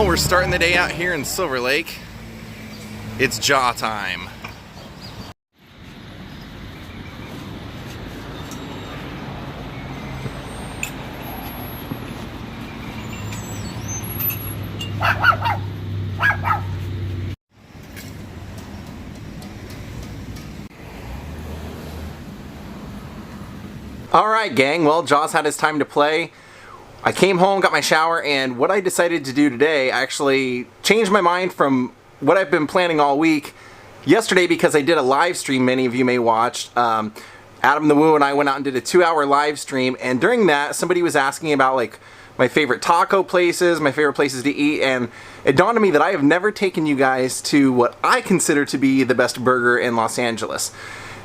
Well, we're starting the day out here in Silver Lake. It's jaw time. Alright gang, well, Jaws had his time to play. I came home, got my shower, and what I decided to do today actually changed my mind from what I've been planning all week. Yesterday, because I did a live stream many of you may watch, Adam the Woo and I went out and did a 2-hour live stream, and during that somebody was asking about like my favorite taco places, my favorite places to eat, and it dawned on me that I have never taken you guys to what I consider to be the best burger in Los Angeles.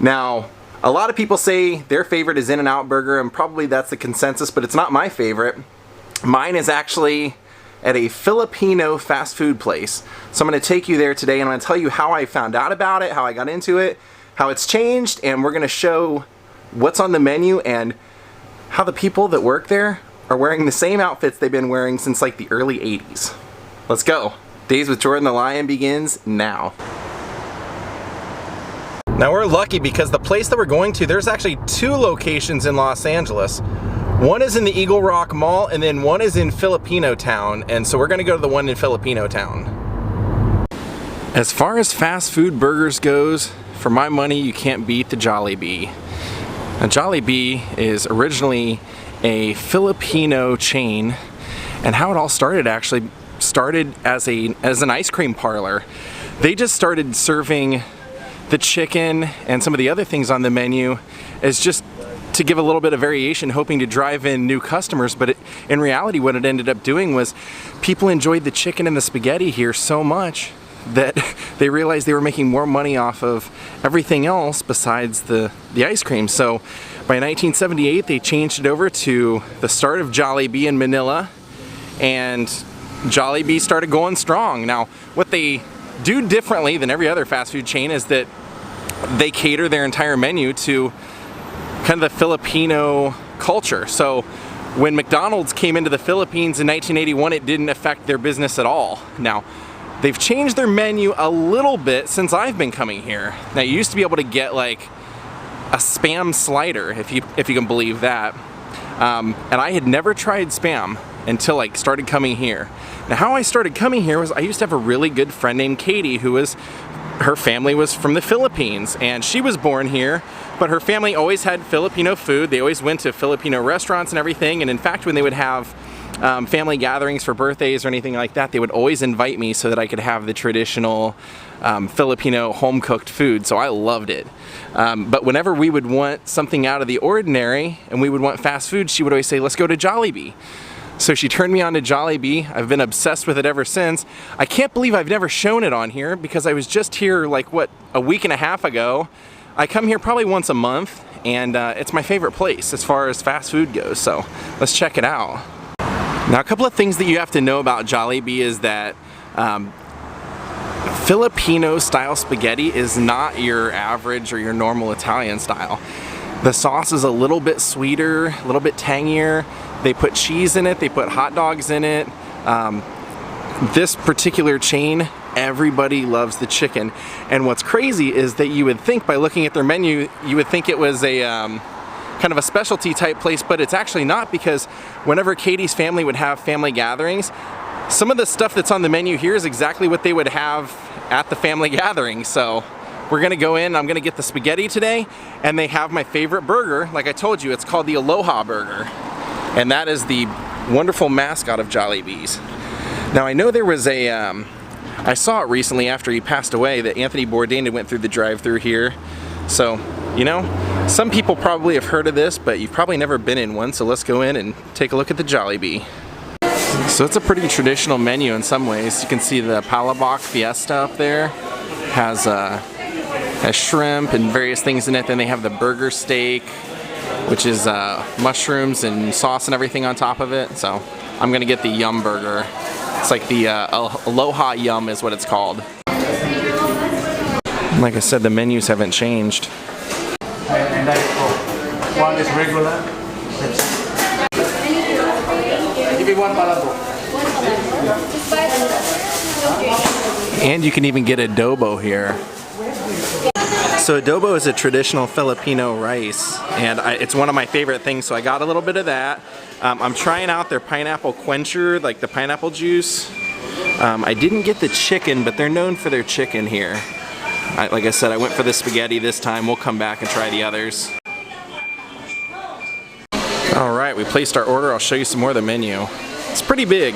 Now, a lot of people say their favorite is In-N-Out Burger, and probably that's the consensus, but it's not my favorite. Mine is actually at a Filipino fast food place. So I'm going to take you there today, and I'm going to tell you how I found out about it, how I got into it, how it's changed, and we're going to show what's on the menu and how the people that work there are wearing the same outfits they've been wearing since like the early 80s. Let's go. Daze with Jordan the Lion begins now. Now we're lucky because the place that we're going to, there's actually 2 locations in Los Angeles. One is in the Eagle Rock Mall, and then one is in Filipino Town, and so we're going to go to the one in Filipino Town. As far as fast food burgers goes, for my money you can't beat the Jollibee. Now Jollibee is originally a Filipino chain, and how it all started actually started as an ice cream parlor. They just started serving the chicken and some of the other things on the menu as just to give a little bit of variation, hoping to drive in new customers, but in reality what it ended up doing was people enjoyed the chicken and the spaghetti here so much that they realized they were making more money off of everything else besides the ice cream. So by 1978 they changed it over to the start of Jollibee in Manila, and Jollibee started going strong. Now what they do differently than every other fast food chain is that they cater their entire menu to kind of the Filipino culture. So when McDonald's came into the Philippines in 1981, it didn't affect their business at all. Now they've changed their menu a little bit since I've been coming here. Now you used to be able to get like a Spam slider, if you can believe that, and I had never tried Spam until I started coming here. Now how I started coming here was I used to have a really good friend named Katie her family was from the Philippines, and she was born here, but her family always had Filipino food. They always went to Filipino restaurants and everything, and in fact when they would have family gatherings for birthdays or anything like that, they would always invite me so that I could have the traditional Filipino home-cooked food, so I loved it. But whenever we would want something out of the ordinary and we would want fast food, she would always say, let's go to Jollibee. So she turned me on to Jollibee. I've been obsessed with it ever since. I can't believe I've never shown it on here because I was just here like, what, a week and a half ago. I come here probably once a month, and it's my favorite place as far as fast food goes, so let's check it out. Now a couple of things that you have to know about Jollibee is that Filipino style spaghetti is not your average or your normal Italian style. The sauce is a little bit sweeter, a little bit tangier. They put cheese in it, they put hot dogs in it. This particular chain, everybody loves the chicken. And what's crazy is that you would think by looking at their menu, you would think it was a kind of a specialty type place, but it's actually not, because whenever Katie's family would have family gatherings, some of the stuff that's on the menu here is exactly what they would have at the family gathering. So we're gonna go in, I'm gonna get the spaghetti today, and they have my favorite burger. Like I told you, it's called the Aloha Burger. And that is the wonderful mascot of Jollibee's. Now I know there was I saw it recently after he passed away that Anthony Bourdain went through the drive-thru here. So, you know, some people probably have heard of this, but you've probably never been in one, so let's go in and take a look at the Jollibee. So it's a pretty traditional menu in some ways. You can see the Palabok Fiesta up there. Has shrimp and various things in it. Then they have the burger steak, which is mushrooms and sauce and everything on top of it. So I'm gonna get the Yum Burger. It's like the Aloha Yum is what it's called. Like I said, the menus haven't changed. And one is regular. Give me one palabok. And you can even get adobo here. So adobo is a traditional Filipino rice, and it's one of my favorite things, so I got a little bit of that. I'm trying out their pineapple quencher, like the pineapple juice. I didn't get the chicken, but they're known for their chicken here. Like I said, I went for the spaghetti this time. We'll come back and try the others. All right, we placed our order. I'll show you some more of the menu. It's pretty big.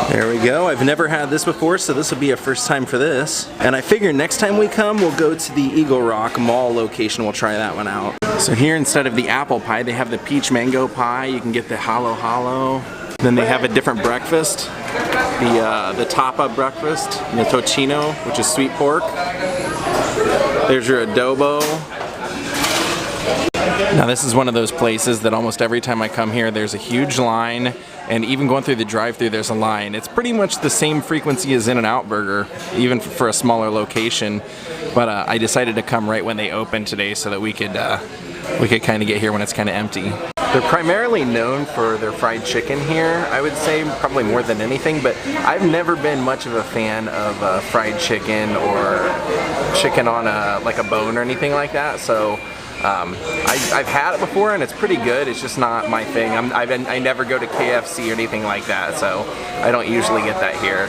There we go. I've never had this before, so this will be a first time for this. And I figure next time we come, we'll go to the Eagle Rock Mall location. We'll try that one out. So here, instead of the apple pie, they have the peach mango pie. You can get the halo halo. Then they have a different breakfast. The tapa breakfast, the tocino, which is sweet pork. There's your adobo. Now this is one of those places that almost every time I come here there's a huge line, and even going through the drive-thru there's a line. It's pretty much the same frequency as In-N-Out Burger, even for a smaller location. But I decided to come right when they opened today so that we could kind of get here when it's kind of empty. They're primarily known for their fried chicken here, I would say, probably more than anything, but I've never been much of a fan of fried chicken or chicken on like a bone or anything like that, so I've had it before and it's pretty good. It's just not my thing. I never go to KFC or anything like that, so I don't usually get that here.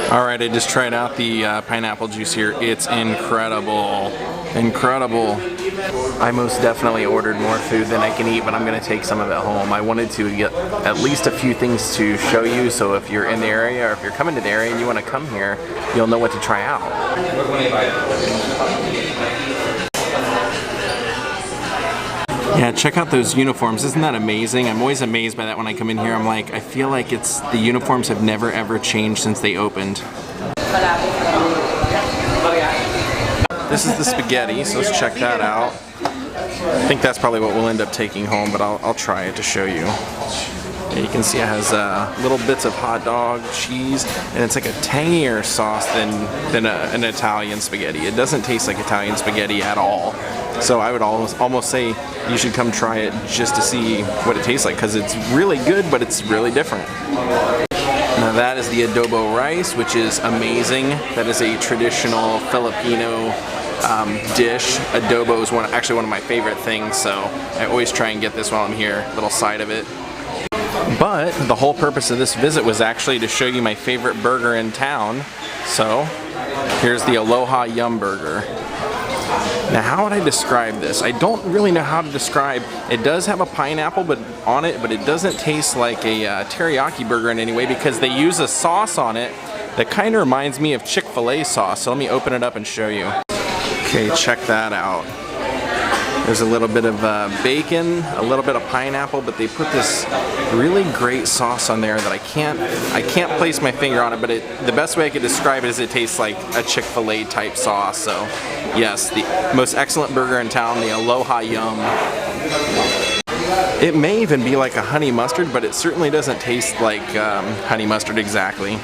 Alright, I just tried out the pineapple juice here. It's incredible. Incredible. I most definitely ordered more food than I can eat, but I'm going to take some of it home. I wanted to get at least a few things to show you, so if you're in the area or if you're coming to the area and you want to come here, you'll know what to try out. Yeah, check out those uniforms. Isn't that amazing? I'm always amazed by that when I come in here. I'm like, I feel like the uniforms have never ever changed since they opened. This is the spaghetti, so let's check that out. I think that's probably what we'll end up taking home, but I'll try it to show you. Yeah, you can see it has little bits of hot dog, cheese, and it's like a tangier sauce than an Italian spaghetti. It doesn't taste like Italian spaghetti at all. So I would almost say you should come try it just to see what it tastes like, because it's really good, but it's really different. Now that is the adobo rice, which is amazing. That is a traditional Filipino dish. Adobo is actually one of my favorite things, so I always try and get this while I'm here, a little side of it. But the whole purpose of this visit was actually to show you my favorite burger in town. So here's the Aloha Yum Burger. Now how would I describe this? I don't really know how to describe. It does have a pineapple on it, but it doesn't taste like a teriyaki burger in any way, because they use a sauce on it that kind of reminds me of Chick-fil-A sauce. So let me open it up and show you. Okay, check that out. There's a little bit of bacon, a little bit of pineapple, but they put this really great sauce on there that I can't place my finger on it, but the best way I could describe it is it tastes like a Chick-fil-A type sauce. So yes, the most excellent burger in town, the Aloha Yum. It may even be like a honey mustard, but it certainly doesn't taste like honey mustard exactly.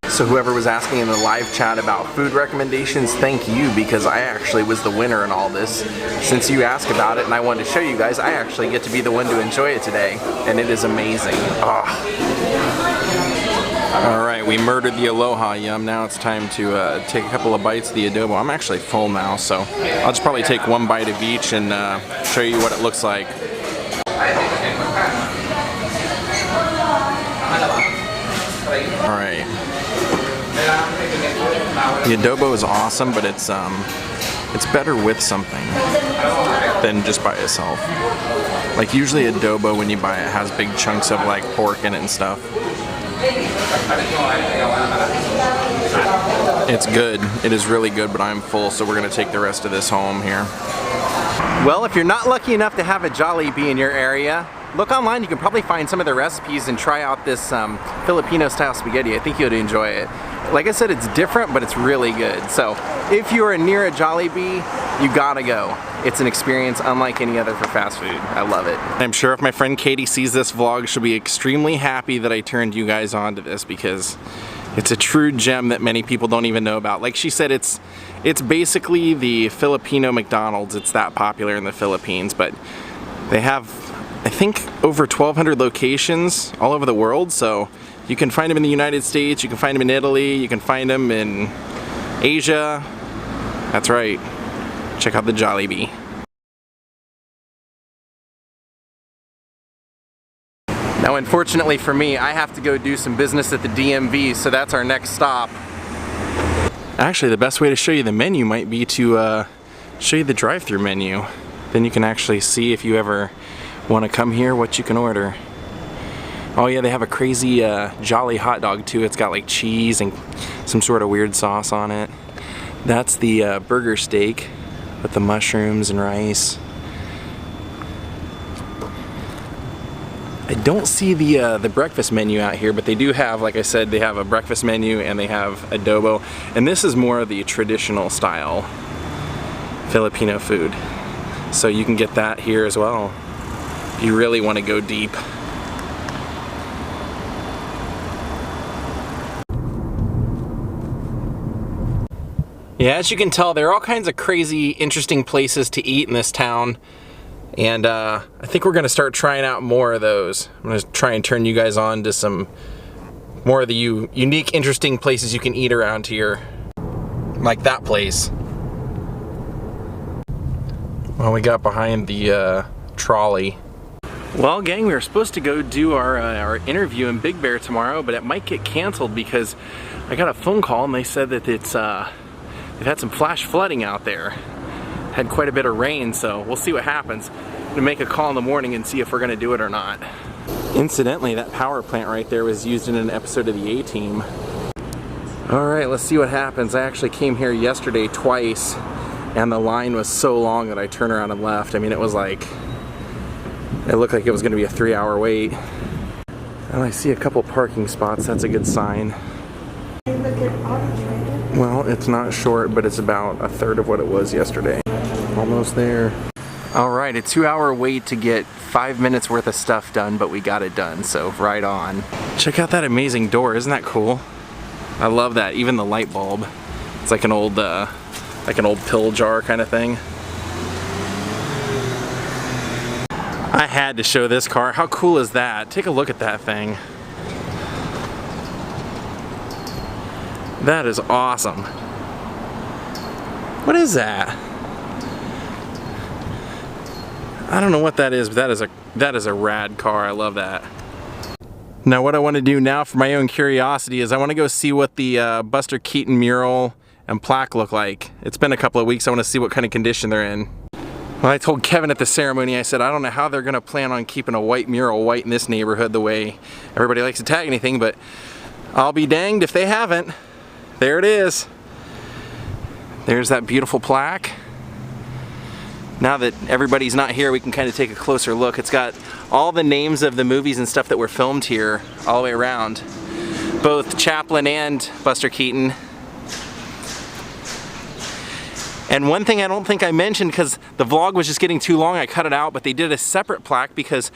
So whoever was asking in the live chat about food recommendations, thank you, because I actually was the winner in all this. Since you asked about it and I wanted to show you guys, I actually get to be the one to enjoy it today, and it is amazing. Alright, we murdered the Aloha Yum. Now it's time to take a couple of bites of the adobo. I'm actually full now, so I'll just probably take one bite of each and show you what it looks like. Alright. The adobo is awesome, but it's better with something than just by itself. Like usually adobo, when you buy it, has big chunks of like pork in it and stuff. It's good. It is really good, but I'm full, so we're gonna take the rest of this home here. Well, if you're not lucky enough to have a Jollibee in your area, look online. You can probably find some of the recipes and try out this Filipino style spaghetti. I think you'd enjoy it. Like I said, it's different, but it's really good. So if you are near a Jollibee, you gotta go. It's an experience unlike any other for fast food. I love it. I'm sure if my friend Katie sees this vlog, she'll be extremely happy that I turned you guys on to this, because It's a true gem that many people don't even know about. Like she said, it's basically the Filipino McDonald's. It's that popular in the Philippines, but they have, I think, over 1,200 locations all over the world. So you can find them in the United States, you can find them in Italy, you can find them in Asia. That's right. Check out the Jollibee. Now, unfortunately for me, I have to go do some business at the DMV, so that's our next stop. Actually, the best way to show you the menu might be to show you the drive-thru menu. Then you can actually see, if you ever want to come here, what you can order. Oh yeah, they have a crazy Jolly hot dog too. It's got like cheese and some sort of weird sauce on it. That's the burger steak with the mushrooms and rice. I don't see the breakfast menu out here, but they do have, like I said, they have a breakfast menu and they have adobo. And this is more of the traditional style Filipino food. So you can get that here as well if you really want to go deep. Yeah, as you can tell, there are all kinds of crazy, interesting places to eat in this town. And I think we're going to start trying out more of those. I'm going to try and turn you guys on to some more of the unique, interesting places you can eat around here. Like that place. Well, we got behind the trolley. Well, gang, we were supposed to go do our interview in Big Bear tomorrow, but it might get canceled because I got a phone call and they said that it's they've had some flash flooding out there. Had quite a bit of rain, so we'll see what happens. I'm gonna make a call in the morning and see if we're gonna do it or not. Incidentally, that power plant right there was used in an episode of the A-Team. All right, let's see what happens. I actually came here yesterday twice, and the line was so long that I turned around and left. I mean, it was like, it looked like it was gonna be a 3-hour wait. And I see a couple parking spots, that's a good sign. Well, it's not short, but it's about a third of what it was yesterday. Almost there. All right, a 2-hour wait to get 5 minutes worth of stuff done, but we got it done, so right on. Check out that amazing door, isn't that cool? I love that, even the light bulb. It's like an old pill jar kind of thing. I had to show this car. How cool is that? Take a look at that thing. That is awesome. What is that? I don't know what that is, but that is a rad car. I love that. Now what I want to do now for my own curiosity is I want to go see what the Buster Keaton mural and plaque look like. It's been a couple of weeks. I want to see what kind of condition they're in. Well, I told Kevin at the ceremony, I said, I don't know how they're going to plan on keeping a white mural white in this neighborhood the way everybody likes to tag anything, but I'll be danged if they haven't. There it is. There's that beautiful plaque. Now that everybody's not here, we can kind of take a closer look. It's got all the names of the movies and stuff that were filmed here all the way around. Both Chaplin and Buster Keaton. And one thing I don't think I mentioned, because the vlog was just getting too long, I cut it out, but they did a separate plaque because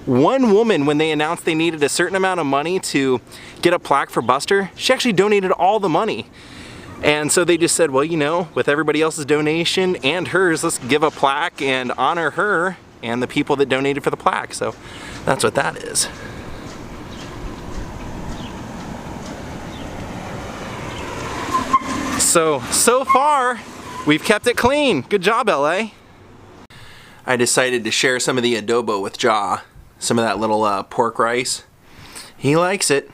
one woman, when they announced they needed a certain amount of money to get a plaque for Buster, she actually donated all the money. And so they just said, well, you know, with everybody else's donation and hers, let's give a plaque and honor her and the people that donated for the plaque. So that's what that is. So far, we've kept it clean. Good job, LA. I decided to share some of the adobo with Ja. Some of that little pork rice. He likes it.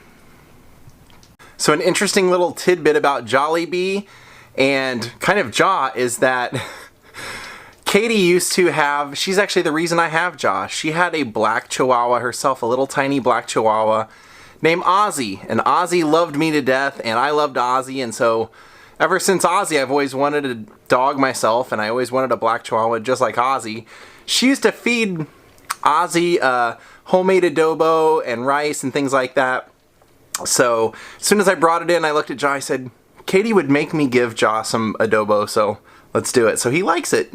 So an interesting little tidbit about Jollibee and kind of Ja is that Katie used to have, she's actually the reason I have Ja. She had a black chihuahua herself, a little tiny black chihuahua named Ozzy. And Ozzy loved me to death and I loved Ozzy, and so ever since Ozzy I've always wanted a dog myself, and I always wanted a black chihuahua just like Ozzy. She used to feed Ozzy homemade adobo and rice and things like that. So as soon as I brought it in, I looked at Ja, I said, Katie would make me give Ja some adobo, so let's do it. So he likes it.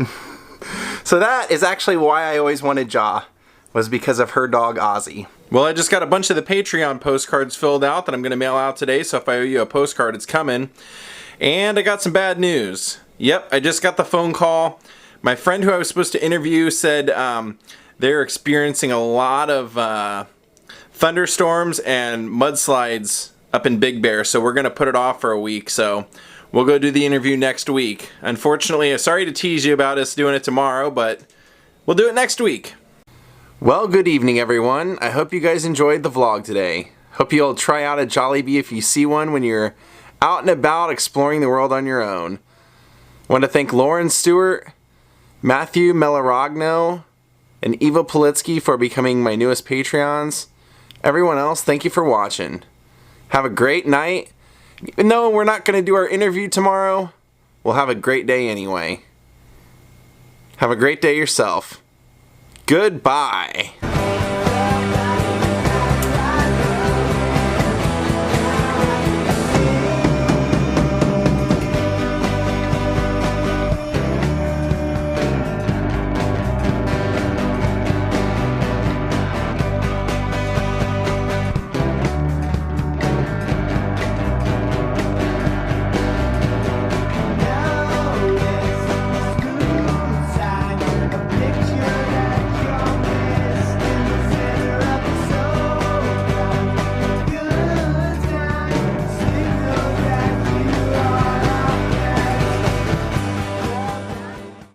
So that is actually why I always wanted Ja. was because of her dog Ozzy. Well, I just got a bunch of the Patreon postcards filled out that I'm going to mail out today, so if I owe you a postcard, it's coming. And I got some bad news. Yep, I just got the phone call. My friend who I was supposed to interview said they're experiencing a lot of thunderstorms and mudslides up in Big Bear, so we're going to put it off for a week, so we'll go do the interview next week. Unfortunately, sorry to tease you about us doing it tomorrow, but we'll do it next week. Well, good evening, everyone. I hope you guys enjoyed the vlog today. Hope you'll try out a Jollibee if you see one when you're out and about exploring the world on your own. I want to thank Lauren Stewart, Matthew Melarogno, and Eva Politsky for becoming my newest Patreons. Everyone else, thank you for watching. Have a great night. Even though we're not going to do our interview tomorrow, we'll have a great day anyway. Have a great day yourself. Goodbye.